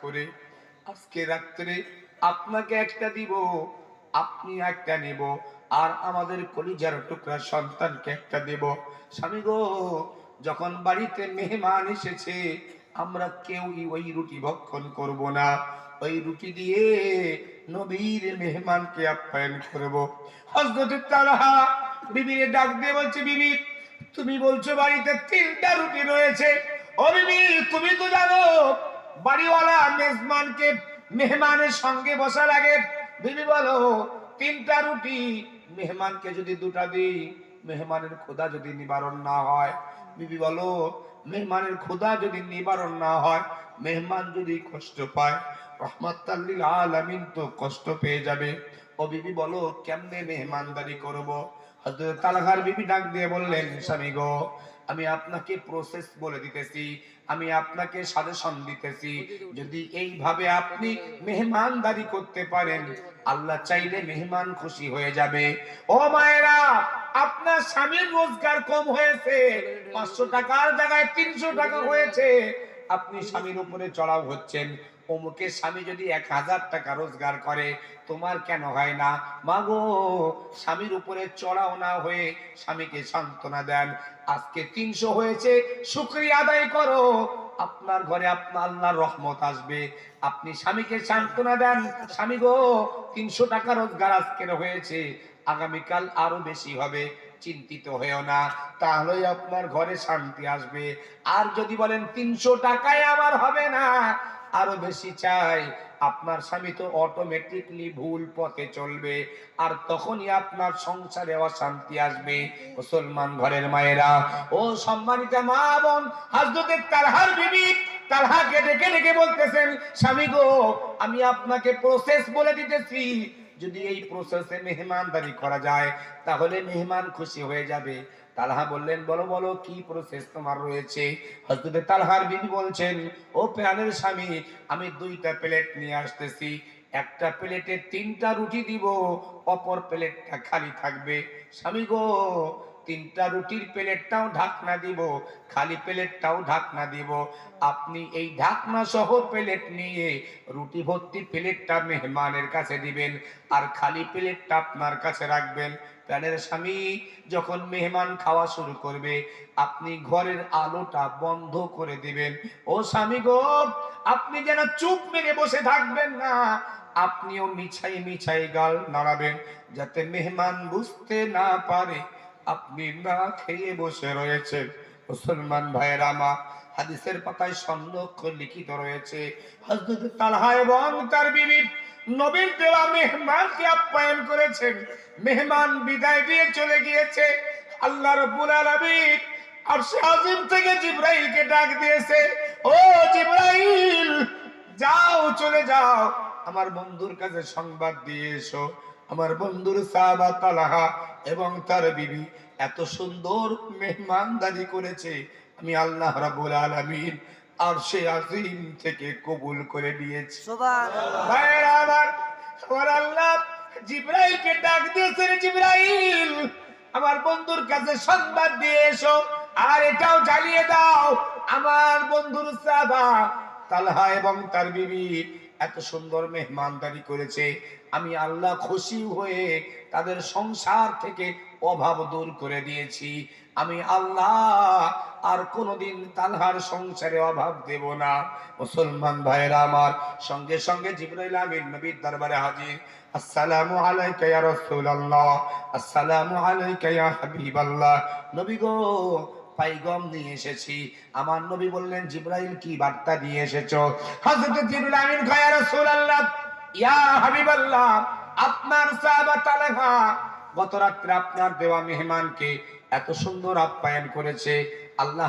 করে আজকে রাত্রে আপনাকে একটা দিব, আপনি একটা নেব, আর আমাদের কলিজার টুকরা সন্তানকে একটা দেব। স্বামী গো, যখন বাড়িতে মেহমান এসেছে আমরা কেউই ওই রুটি ভক্ষণ করব না, ওই রুটি দিয়ে নবীর মেহমানকে আপ্যায়ন করব। হযরত তালহা বিবিরে ডাক দিয়ে বলছে, বিবি তুমি বলছো বাড়িতে 3টা রুটি রয়েছে, ও বিবি তুমি তো জানো বাড়িওয়ালা মেজবানকে মেহমানের সঙ্গে বসা লাগে। বিবি বলো 3টা রুটি, মেহমানকে যদি 2টা দিই মেহমানের ক্ষুধা যদি নিবারণ না হয়। বিবি বলো মেহমানের ক্ষুধা যদি নিবারণ না হয়, মেহমান যদি কষ্ট পায়, রহমাতাল লিল আলামিন তো কষ্ট পেয়ে যাবে। ও বিবি বলো কেমনে মেহমানদারি করব? হযরত তালহার বিবি ডাক দিয়ে বললেন, স্বামী গো আমি আপনাকে প্রসেস বলে দিতেছি, আমি আপনাকে সাজেশন দিতেছি, যদি এইভাবে আপনি মেহমানদারি করতে পারেন আল্লাহ চাইলে মেহমান খুশি হয়ে যাবে। ও মায়েরা, আপনার স্বামীর রোজগার কম হয়েছে, 500 টাকার জায়গায় 300 টাকা হয়েছে, আপনি স্বামীর উপরে চড়াও হচ্ছেন। অমুকের স্বামী যদি 1000 টাকা রোজগার করে তোমার কেন হয় না? মাগো, স্বামীর উপরে চড়াও না হয়ে স্বামীকে সান্ত্বনা দেন। আজকে 300 হয়েছে, শুকরিয়া আদায় করো, আপনার ঘরে আপনার আল্লাহর রহমত আসবে। আপনি স্বামীকে সান্ত্বনা দেন, স্বামী গো 300 টাকা রোজগার আজকের হয়েছে, আগামীকাল আরো বেশি হবে, চিন্তিত হয়েও না, তাহলেই আপনার ঘরে শান্তি আসবে। আর যদি বলেন 300 টাকায় আমার হবে না, আরো বেশি চাই, আপনার স্বামী তো অটোমেটিকলি ভুল পথে চলবে, আর তখনই আপনার সংসারে অশান্তি আসবে। মুসলমান ঘরের মায়েরা ও সম্মানিত মা বোন, হযরত তালহার বিবি তালহাকে ডেকে ডেকে বলতেছেন, স্বামী গো আমি আপনাকে প্রসেস বলে দিতেছি, যদি এই প্রসেসে মেহমানদারি করা যায় তাহলে মেহমান খুশি হয়ে যাবে। তালহা বললেন, বলো বলো কি প্রসেস তোমার রয়েছে? হযরত তালহার বিবি বলছেন, ও প্রাণের স্বামী আমি 2টা প্লেট নিয়ে আসতেছি, একটা প্লেটে 3টা রুটি দিব, অপর প্লেটটা খালি থাকবে। স্বামী গো 3টা রুটির প্লেটটাও ঢাকনা দিব, খালি প্লেটটাও ঢাকনা দিব, আপনি এই ঢাকনা সহ প্লেট নিয়ে রুটি ভর্তি প্লেটটা মেহমানের কাছে দিবেন, আর খালি প্লেটটা আপনার কাছে রাখবেন। প্রাণের স্বামী যখন মেহমান খাওয়া শুরু করবে আপনি ঘরের আলোটা বন্ধ করে দিবেন। ও স্বামী গো, আপনি যেন চুপ মেরে বসে থাকবেন না, আপনিও মিছাই মিছাই গাল নাড়াবেন, যাতে মেহমান বুঝতে না পারে আপনি না খেয়ে বসে রয়েছেন। মুসলমান ভাইয়েরা আমার, হাদিসের পাতায় সংরক্ষণ লিখিত রয়েছে, হযরত তালহা এবং তার বিবি নবীর দেওয়া মেহমানকে আপ্যায়ন করেছেন। মেহমান বিদায় দিয়ে চলে গিয়েছে, আল্লাহ রাব্বুল আলামিন আরশে আজিম থেকে জিবরাইলকে ডাক দিয়েছে, ও জিবরাইল যাও চলে যাও, আমার বন্ধুর কাছে সংবাদ দিয়ে এসো, আমার বন্ধুর সাহাবা তালহা এবং তার বিবি এত সুন্দর মেহমানদারি করেছে, আমি আল্লাহ রাব্বুল আলামিন আরশে আজিম থেকে কবুল করে নিয়েছি। সুবহানাল্লাহ। ভাইরা আমার, আমার আল্লাহ জিবরাইলকে ডাক দিয়েছেন, জিবরাইল আমার বন্ধুর কাছে সংবাদ দিয়ে এসো, আর এটাও জানিয়ে দাও আমার বন্ধুর সাহাবা তালহা এবং তার বিবি এত সুন্দর মেহমানদারি করেছে, আমি আল্লাহ খুশি হয়ে তাদের সংসার থেকে অভাব দূর করে দিয়েছি। আমি আল্লাহ আর কোনোদিন তালহার সংসারে অভাব দেব না। মুসলমান ভাইরা আমার, সঙ্গে সঙ্গে জিবরাইল আমিন নবীর দরবারে হাজির। আসসালামু আলাইকা ইয়া রাসূলুল্লাহ, আসসালামু আলাইকা ইয়া হাবিবাল্লাহ। নবী গো পাইগম নিয়ে এসেছি। আমার নবী বললেন, জিবরাইল কি বার্তা দিয়ে এসেছো? হযরত জিবরাইল আমিন কয়, ইয়া রাসূলুল্লাহ ইয়া হাবিবাল্লাহ, আপনার সাহাবা তালহা গত রাত্রে আপনার দেওয়া মেহমানকে এত সুন্দর আপ্যায়ন করেছে, আল্লাহ